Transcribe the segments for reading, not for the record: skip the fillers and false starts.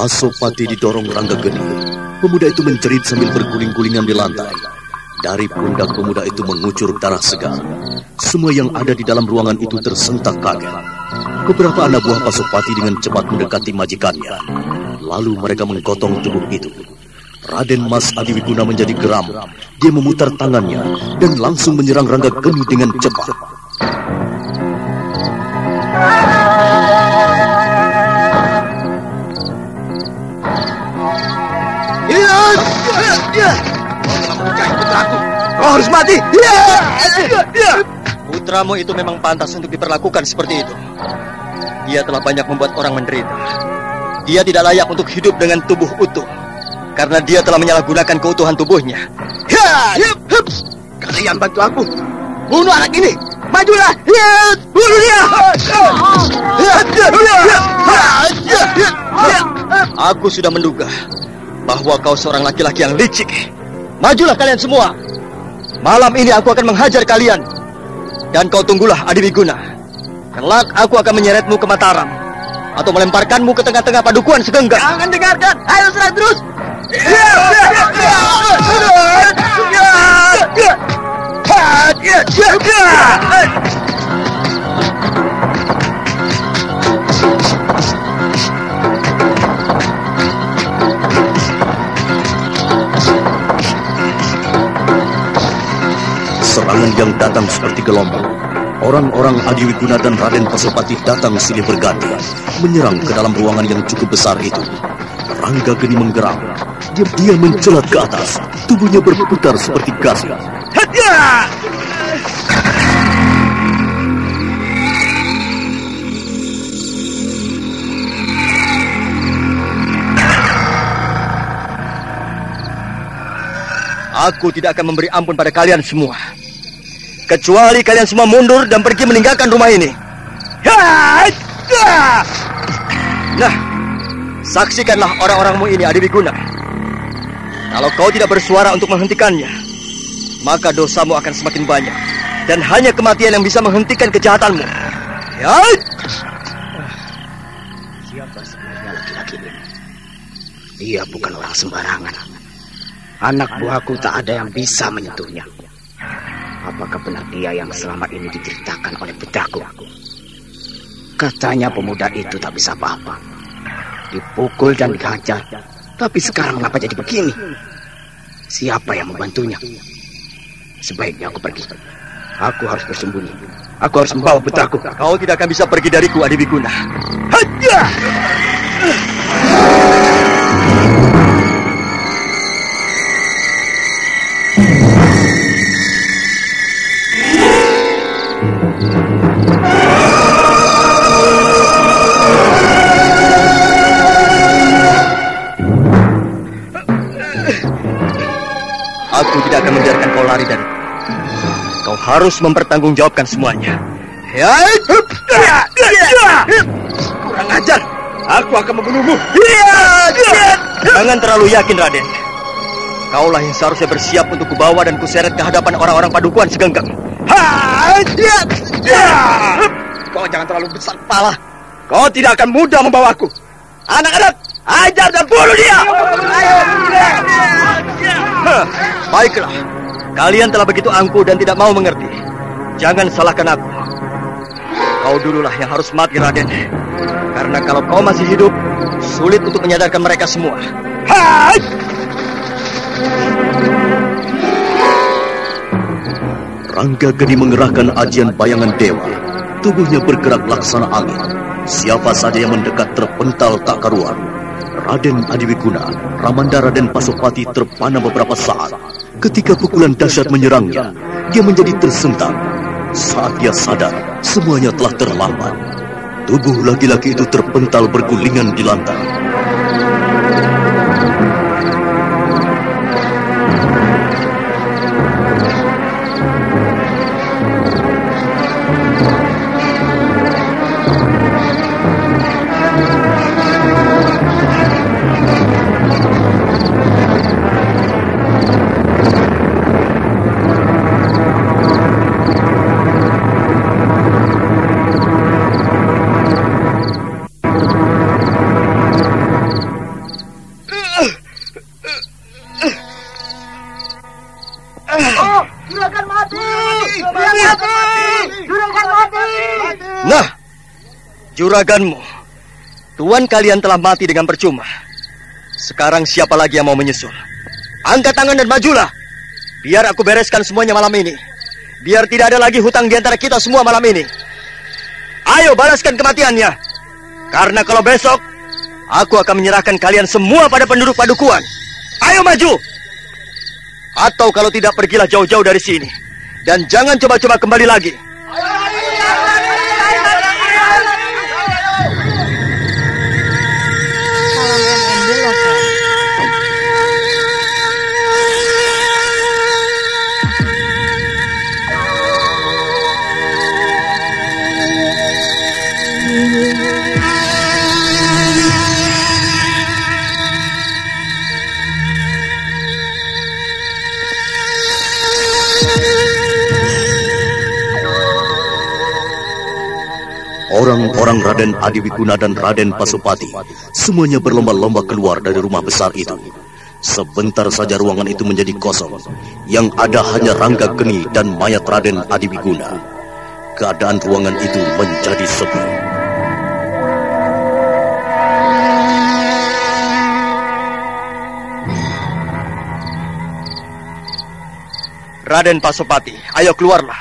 Pasopati didorong Rangga Geni. Pemuda itu menjerit sambil berguling-gulingan di lantai. Dari pundak pemuda itu mengucur darah segar. Semua yang ada di dalam ruangan itu tersentak kaget. Beberapa anak buah Pasopati dengan cepat mendekati majikannya. Lalu mereka menggotong tubuh itu. Raden Mas Adiwiguna menjadi geram. Dia memutar tangannya dan langsung menyerang Rangga Geni dengan cepat. Kau harus mati. Putramu itu memang pantas untuk diperlakukan seperti itu. Dia telah banyak membuat orang menderita. Dia tidak layak untuk hidup dengan tubuh utuh, karena dia telah menyalahgunakan keutuhan tubuhnya. Kalian bantu aku. Bunuh anak ini. Majulah. Bunuh dia. Aku sudah menduga bahwa kau seorang laki-laki yang licik. Majulah kalian semua. Malam ini aku akan menghajar kalian. Dan kau tunggulah Adiwiguna. Kelak aku akan menyeretmu ke Mataram, atau melemparkanmu ke tengah-tengah padukuhan Segenggang. Jangan dengarkan. Ayo serang terus. Serangan yang datang seperti gelombang. Orang-orang Adiwiguna dan Raden Pasopati datang silih berganti, menyerang ke dalam ruangan yang cukup besar itu. Rangga Geni menggeram. Dia mencelat ke atas. Tubuhnya berputar seperti gasing. Aku tidak akan memberi ampun pada kalian semua, kecuali kalian semua mundur dan pergi meninggalkan rumah ini. Nah, saksikanlah orang-orangmu ini, Adiwiguna. Kalau kau tidak bersuara untuk menghentikannya, maka dosamu akan semakin banyak, dan hanya kematian yang bisa menghentikan kejahatanmu. Siapa sebenarnya laki-laki ini? Dia bukan orang sembarangan. Anak buahku tak ada yang bisa menyentuhnya. Apakah benar dia yang selama ini diceritakan oleh bedaku? Katanya pemuda itu tak bisa apa-apa. Dipukul dan dihajar. Tapi sekarang kenapa jadi begini? Siapa yang membantunya? Sebaiknya aku pergi. Aku harus bersembunyi. Aku harus membawa putraku. Kau tidak akan bisa pergi dariku, Adiwiguna. Aku tidak akan membiarkan kau lari dariku. Kau harus mempertanggungjawabkan semuanya. Kurang ajar. Aku akan membunuhmu. Jangan terlalu yakin, Raden. Kaulah yang seharusnya bersiap untuk kubawa dan kuseret ke hadapan orang-orang padukuhan Segenggang. Kau jangan terlalu besar kepala. Kau tidak akan mudah membawaku. Anak-anak, ajar dan bunuh dia. Baiklah, kalian telah begitu angkuh dan tidak mau mengerti. Jangan salahkan aku. Kau dululah yang harus mati, Raden. Karena kalau kau masih hidup, sulit untuk menyadarkan mereka semua. Rangga Geni mengerahkan ajian bayangan dewa. Tubuhnya bergerak laksana angin. Siapa saja yang mendekat terpental tak karuan. Raden Adiwiguna, Ramandara dan Pasopati terpana beberapa saat. Ketika pukulan dahsyat menyerangnya, dia menjadi tersentak. Saat dia sadar, semuanya telah terlambat. Tubuh laki-laki itu terpental bergulingan di lantai. akan mati. Juragan mati. Nah, juraganmu. Tuan kalian telah mati dengan percuma. Sekarang siapa lagi yang mau menyusul? Angkat tangan dan majulah. Biar aku bereskan semuanya malam ini. Biar tidak ada lagi hutang di antara kita semua malam ini. Ayo balaskan kematiannya. Karena kalau besok aku akan menyerahkan kalian semua pada penduduk padukuan. Ayo maju. Atau kalau tidak, pergilah jauh-jauh dari sini. Dan jangan coba-coba kembali lagi. Orang-orang Raden Adiwiguna dan Raden Pasupati semuanya berlomba-lomba keluar dari rumah besar itu. Sebentar saja ruangan itu menjadi kosong. Yang ada hanya Rangga Geni dan mayat Raden Adiwiguna. Keadaan ruangan itu menjadi sepi. Raden Pasupati, ayo keluarlah.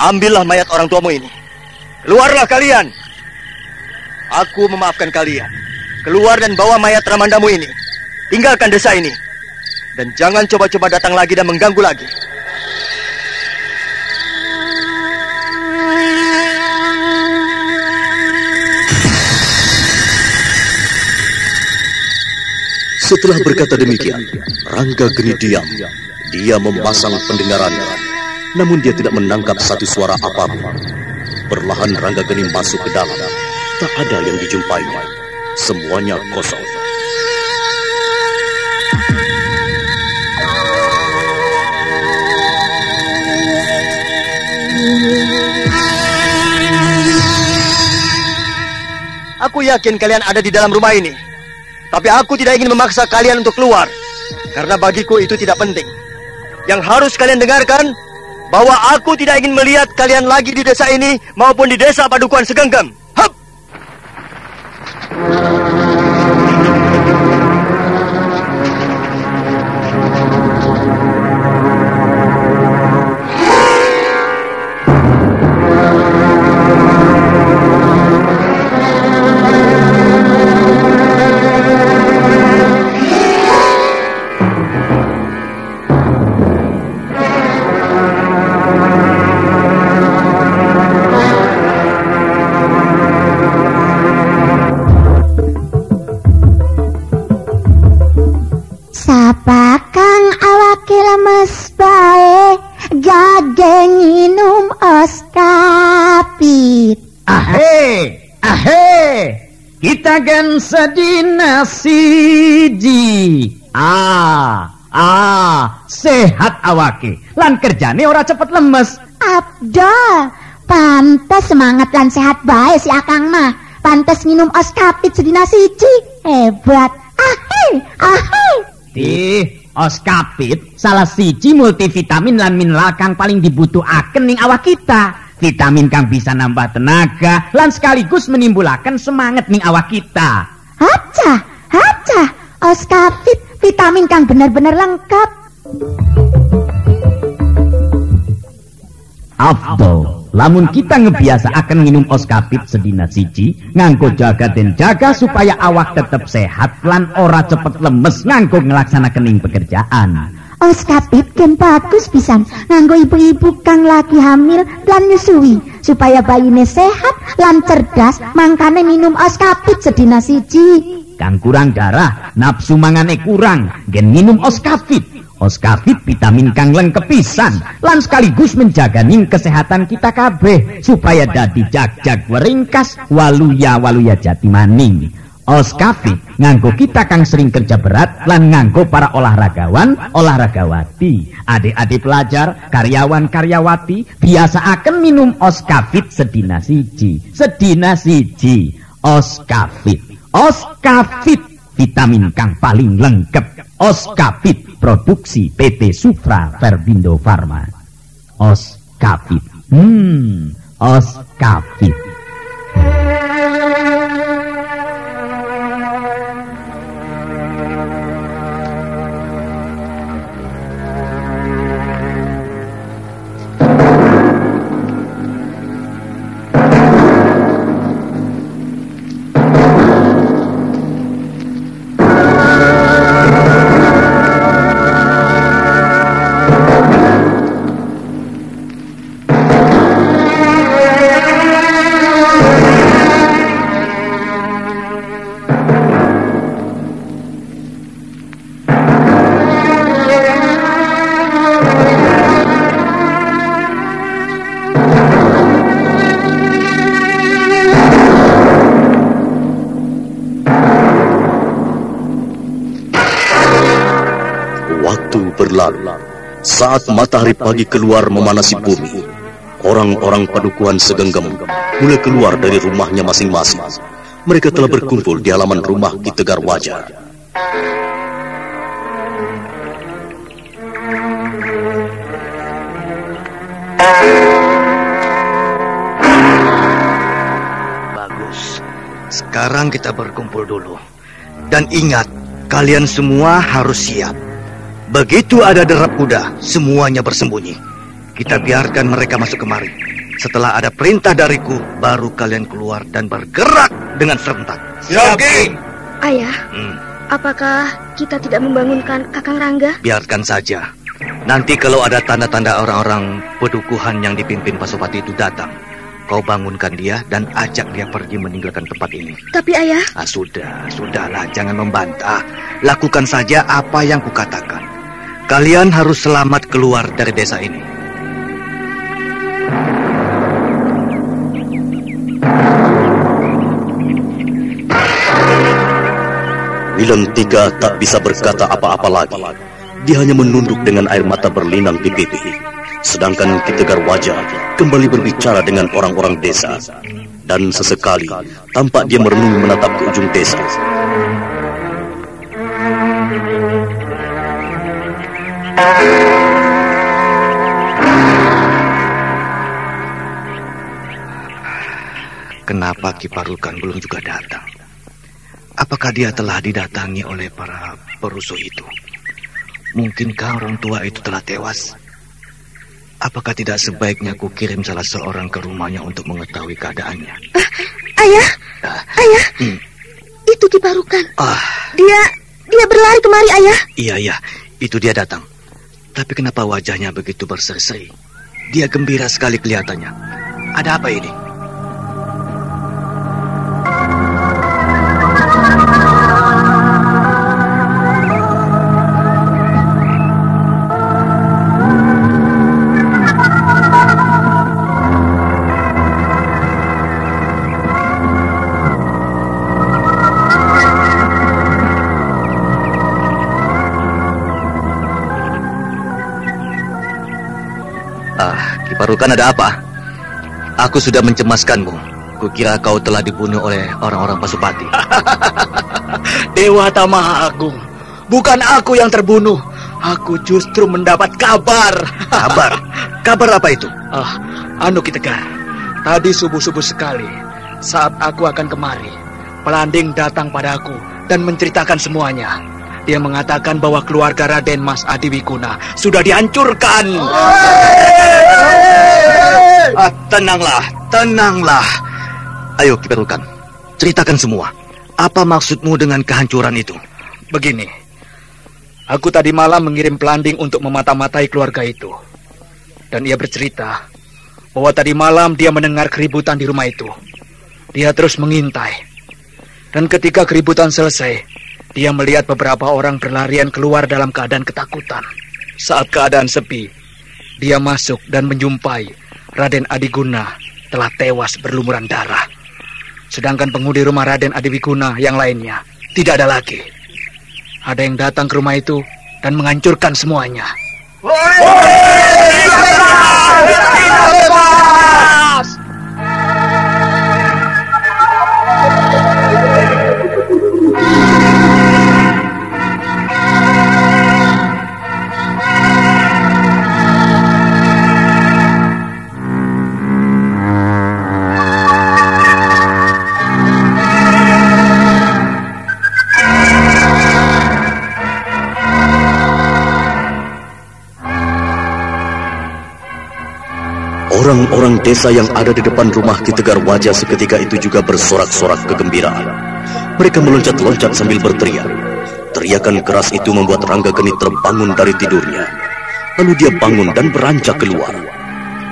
Ambillah mayat orang tuamu ini. Keluarlah kalian. Aku memaafkan kalian. Keluar dan bawa mayat Ramandamu ini. Tinggalkan desa ini. Dan jangan coba-coba datang lagi dan mengganggu lagi. Setelah berkata demikian, Rangga Geni diam. Dia memasang pendengarannya. Namun dia tidak menangkap satu suara apapun. Perlahan Rangga Geni masuk ke dalam. Tak ada yang dijumpainya. Semuanya kosong. Aku yakin kalian ada di dalam rumah ini. Tapi aku tidak ingin memaksa kalian untuk keluar. Karena bagiku itu tidak penting. Yang harus kalian dengarkan, bahwa aku tidak ingin melihat kalian lagi di desa ini maupun di desa Padukuan Segenggam. Hup! Gan sedina siji. Sehat awake. Lan kerjane ora cepet lemes. Abdol, pantes semangat lan sehat bae si Akang mah. Pantes minum Oskapit sedina siji. Hebat. Oskapit salah siji multivitamin lan mineral kang paling dibutuhaken ning awak kita. Vitamin kang bisa nambah tenaga lan sekaligus menimbulaken semangat ning awak kita. Haca, Oskapit vitamin kang bener-bener lengkap. Afdol, lamun kita ngebiasa akan minum Oskapit sedina siji, nganggo jaga dan jaga supaya awak tetap sehat lan ora cepet lemes nganggo ngelaksanakan ing pekerjaan. Oskapit kan bagus pisan nganggo ibu-ibu kang lagi hamil lan nyusui supaya bayine sehat lan cerdas, mangkane minum Oskapit sedina siji. Kang kurang darah, nafsu mangane kurang, gen minum Oskapit. Oskapit vitamin kang lengkep pisan lan sekaligus menjaga ning kesehatan kita kabeh supaya dadi jag-jag weringkas waluya jati maning. Oskapit nganggo kita kang sering kerja berat lan nganggo para olahragawan, olahragawati, adik-adik pelajar, karyawan, karyawati biasa akan minum Oskapit sedina siji. Oskapit vitamin kang paling lengkap. Oskapit produksi PT Supra Verbindo Farma. Oskafit. Oskafit. Berlalu, saat matahari pagi keluar memanasi bumi, orang-orang padukuhan segenggam mulai keluar dari rumahnya masing-masing. Mereka telah berkumpul di halaman rumah Ki Tegar Wajah. Bagus. Sekarang kita berkumpul dulu. Dan ingat, kalian semua harus siap. Begitu ada derap kuda, semuanya bersembunyi. Kita biarkan mereka masuk kemari. Setelah ada perintah dariku, baru kalian keluar dan bergerak dengan serentak. Siap, Ki. Ayah, apakah kita tidak membangunkan Kakang Rangga? Biarkan saja. Nanti kalau ada tanda-tanda orang-orang pedukuhan yang dipimpin Pasopati itu datang, kau bangunkan dia dan ajak dia pergi meninggalkan tempat ini. Tapi ayah... Sudahlah, jangan membantah. Lakukan saja apa yang kukatakan. Kalian harus selamat keluar dari desa ini. Wilantika tak bisa berkata apa-apa lagi. Dia hanya menunduk dengan air mata berlinang di pipi. Sedangkan Ki Tegar Wajah kembali berbicara dengan orang-orang desa. Dan sesekali tampak dia merenung menatap ke ujung desa. Kenapa Ki Parukan belum juga datang? Apakah dia telah didatangi oleh para perusuh itu? Mungkinkah orang tua itu telah tewas? Apakah tidak sebaiknya ku kirim salah seorang ke rumahnya untuk mengetahui keadaannya? Ayah, itu Ki Parukan. Dia berlari kemari, ayah. Iya, itu dia datang. Tapi kenapa wajahnya begitu berseri-seri? Dia gembira sekali kelihatannya. Ada apa ini? Ki Parukan, ada apa? Aku sudah mencemaskanmu. Kukira kau telah dibunuh oleh orang-orang Pasupati. Dewa Maha Agung, bukan aku yang terbunuh. Aku justru mendapat kabar. Kabar apa itu? Ki Tegar, tadi subuh-subuh sekali, saat aku akan kemari, Pelanding datang padaku dan menceritakan semuanya. Dia mengatakan bahwa keluarga Raden Mas Adiwiguna sudah dihancurkan. Tenanglah. Ayo Ki Parukan, ceritakan semua. Apa maksudmu dengan kehancuran itu? Begini, aku tadi malam mengirim Pelanding untuk memata-matai keluarga itu. Dan ia bercerita bahwa tadi malam dia mendengar keributan di rumah itu. Dia terus mengintai. Dan ketika keributan selesai, dia melihat beberapa orang berlarian keluar dalam keadaan ketakutan. Saat keadaan sepi, dia masuk dan menjumpai Raden Adiguna telah tewas berlumuran darah. Sedangkan penghuni rumah Raden Adiwiguna yang lainnya tidak ada lagi. Ada yang datang ke rumah itu dan menghancurkan semuanya. Orang-orang desa yang ada di depan rumah Ki Tegar Wajah seketika itu juga bersorak-sorak kegembiraan. Mereka meloncat-loncat sambil berteriak. Teriakan keras itu membuat Ranggageni terbangun dari tidurnya. Lalu dia bangun dan beranjak keluar.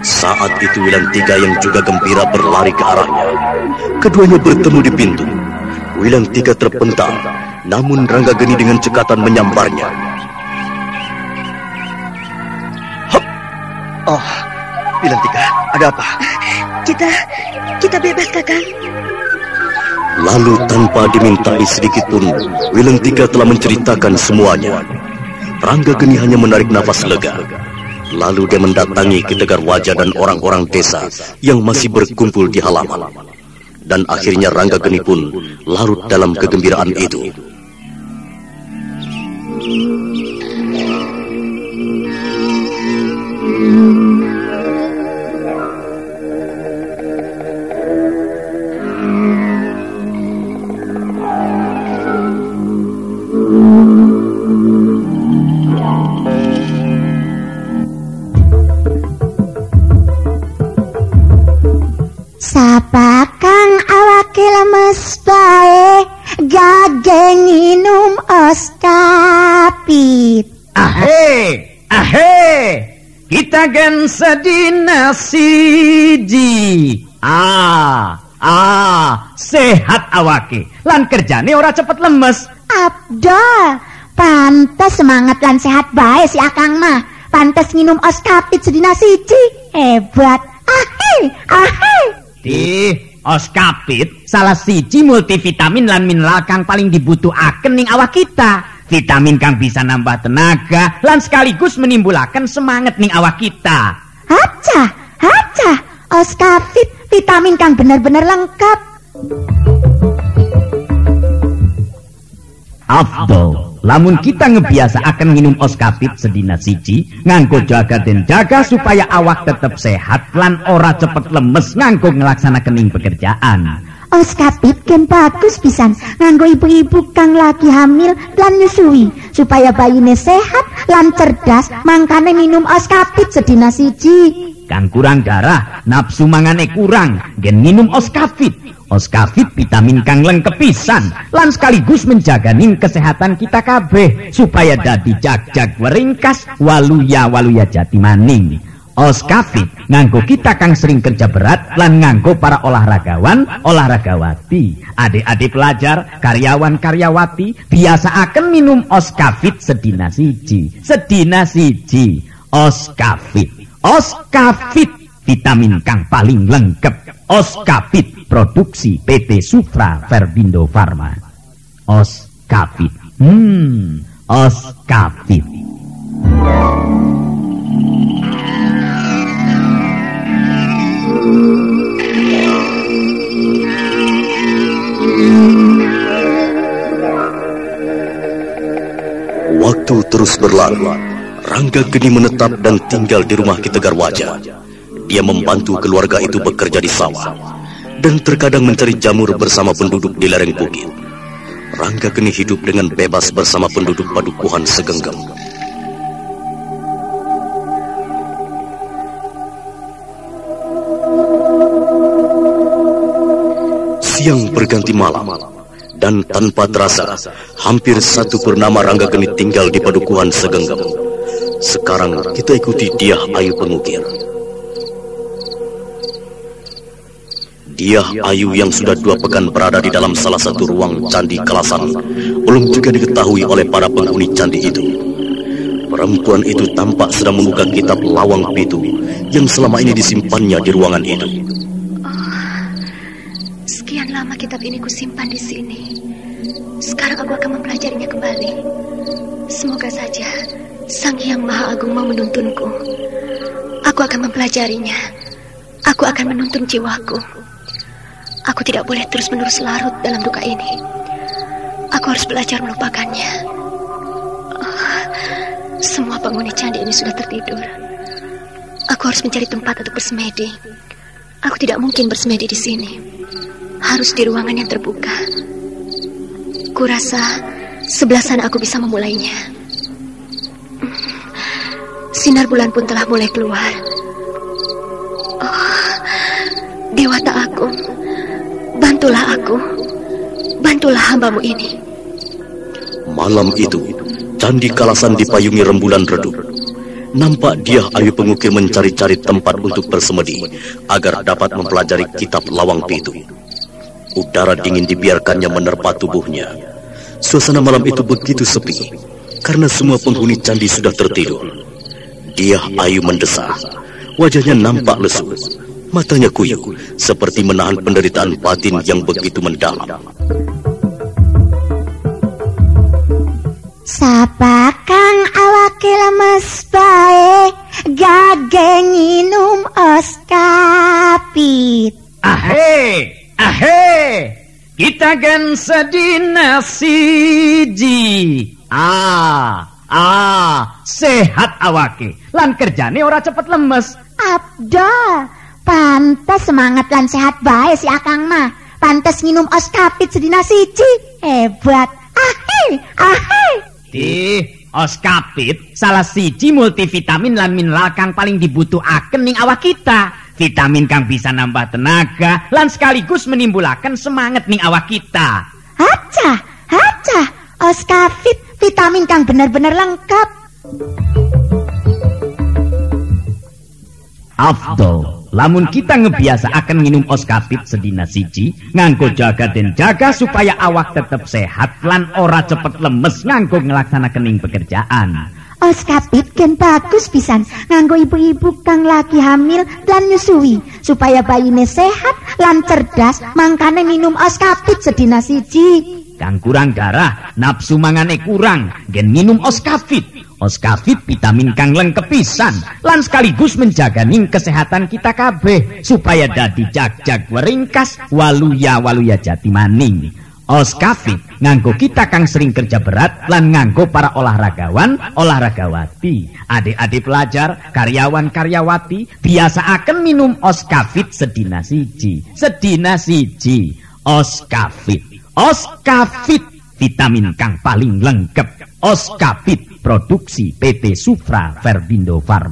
Saat itu Wilantiga yang juga gembira berlari ke arahnya. Keduanya bertemu di pintu. Wilantiga terpental, namun Ranggageni dengan cekatan menyambarnya. Hop! Oh, Wilantiga, ada apa? Kita bebas, Kakang. Lalu tanpa dimintai sedikit pun, Wilantiga telah menceritakan semuanya. Ranggageni hanya menarik nafas lega. Lalu dia mendatangi Ki Tegar Wajah dan orang-orang desa yang masih berkumpul di halaman. Dan akhirnya Ranggageni pun larut dalam kegembiraan itu. Sapa kang awake lemes bae gageng nginum oskapit. Ahe, kita gen sedina siji. Sehat awake, lan kerjane ora cepet lemes. Abdol, pantes semangat lan sehat bae si Akang mah. Pantes nginum oskapit sedina siji. Hebat. Ahe. Oskapit salah siji multivitamin lan mineral kang paling dibutuhaken ning awak kita. Vitamin kang bisa nambah tenaga lan sekaligus menimbulaken semangat ning awak kita. Haca. Oskapit vitamin kang bener-bener lengkap. Afdol, lamun kita ngebiasa akan minum oskapit sedina siji, nganggo jaga dan jaga supaya awak tetap sehat lan ora cepet lemes nganggo ngelaksanakan ing pekerjaan. Oskapit kan bagus pisan nganggo ibu-ibu kang lagi hamil lan nyusui supaya bayine sehat lan cerdas, mangkane minum oskapit sedina siji. Kang kurang darah, nafsu mangane kurang, gen minum oskapit. Oskapit vitamin kang lengkep pisan lan sekaligus menjaga ning kesehatan kita kabeh supaya dadi jag-jag weringkas waluya jati maning. Oskapit nganggo kita kang sering kerja berat lan nganggo para olahragawan olahragawati, adik-adik pelajar, karyawan-karyawati biasa akan minum oskapit sedina siji. Oskapit vitamin kang paling lengkap. Oskapit produksi PT Sufra Verbindo Farma. Oskapit. Oskapit. Waktu terus berlalu. Ranggageni menetap dan tinggal di rumah Ki Tegar Wajah. Dia membantu keluarga itu bekerja di sawah dan terkadang mencari jamur bersama penduduk di lereng bukit. Ranggageni hidup dengan bebas bersama penduduk Padukuhan Segenggam. Siang berganti malam, dan tanpa terasa, hampir 1 purnama Ranggageni tinggal di Padukuhan Segenggam. Sekarang kita ikuti Diah Ayu Pengukir. Diah Ayu yang sudah 2 pekan berada di dalam salah satu ruang candi Kalasan belum juga diketahui oleh para penghuni candi itu. Perempuan itu tampak sedang membuka kitab Lawang Pitu yang selama ini disimpannya di ruangan itu. Sekian lama kitab ini kusimpan di sini. Sekarang aku akan mempelajarinya kembali. Semoga saja Sang Hyang Maha Agung mau menuntunku. Aku akan mempelajarinya. Aku akan menuntun jiwaku. Aku tidak boleh terus-menerus larut dalam duka ini. Aku harus belajar melupakannya. Semua penghuni candi ini sudah tertidur. Aku harus mencari tempat untuk bersemedi. Aku tidak mungkin bersemedi di sini. Harus di ruangan yang terbuka. Kurasa sebelah sana aku bisa memulainya. Sinar bulan pun telah mulai keluar. Dewata Agung, bantulah aku. Bantulah hambamu ini. Malam itu, Candi Kalasan dipayungi rembulan redup. Nampak Dyah Ayu Pengukir mencari-cari tempat untuk bersemedi agar dapat mempelajari kitab Lawang Pitu. Udara dingin dibiarkannya menerpa tubuhnya. Suasana malam itu begitu sepi karena semua penghuni candi sudah tertidur. Dyah Ayu mendesah. Wajahnya nampak lesu. Matanya kuyup seperti menahan penderitaan batin yang begitu mendalam. Sapa kang awake lemes bae, gage nginum oskapit. Ahe, kita kan sedina siji. Sehat awake, lan kerjane ora cepet lemes. Abdol, pantes semangat lan sehat bae si Akang mah. Pantes nginum oskapit sedina siji. Hebat. Ahe. Oskapit salah siji multivitamin lan mineral kang paling dibutuhaken ning awak kita. Vitamin kang bisa nambah tenaga lan sekaligus menimbulaken semangat ning awak kita. Haca. Oskapit vitamin kang bener-bener lengkap. Afdol, lamun kita ngebiasa akan minum oskapit sedina siji, nganggo jaga dan jaga supaya awak tetap sehat lan ora cepet lemes nganggo ngelaksanakan ing pekerjaan. Oskapit kan bagus pisan nganggo ibu-ibu kang lagi hamil lan nyusui supaya bayine sehat lan cerdas, mangkane minum oskapit sedina siji. Kang kurang darah, nafsu mangane kurang, gen minum oskapit. Oskapit vitamin kang lengkep pisan lan sekaligus menjaga ning kesehatan kita kabeh supaya dadi jag-jag weringkas waluya jati maning. Oskapit nganggo kita kang sering kerja berat lan nganggo para olahragawan, olahragawati, adik-adik pelajar, karyawan-karyawati biasa akan minum oskapit sedina siji. Oskapit vitamin kang paling lengkap. Oskapit produksi PT Sufra Verbindo Farma.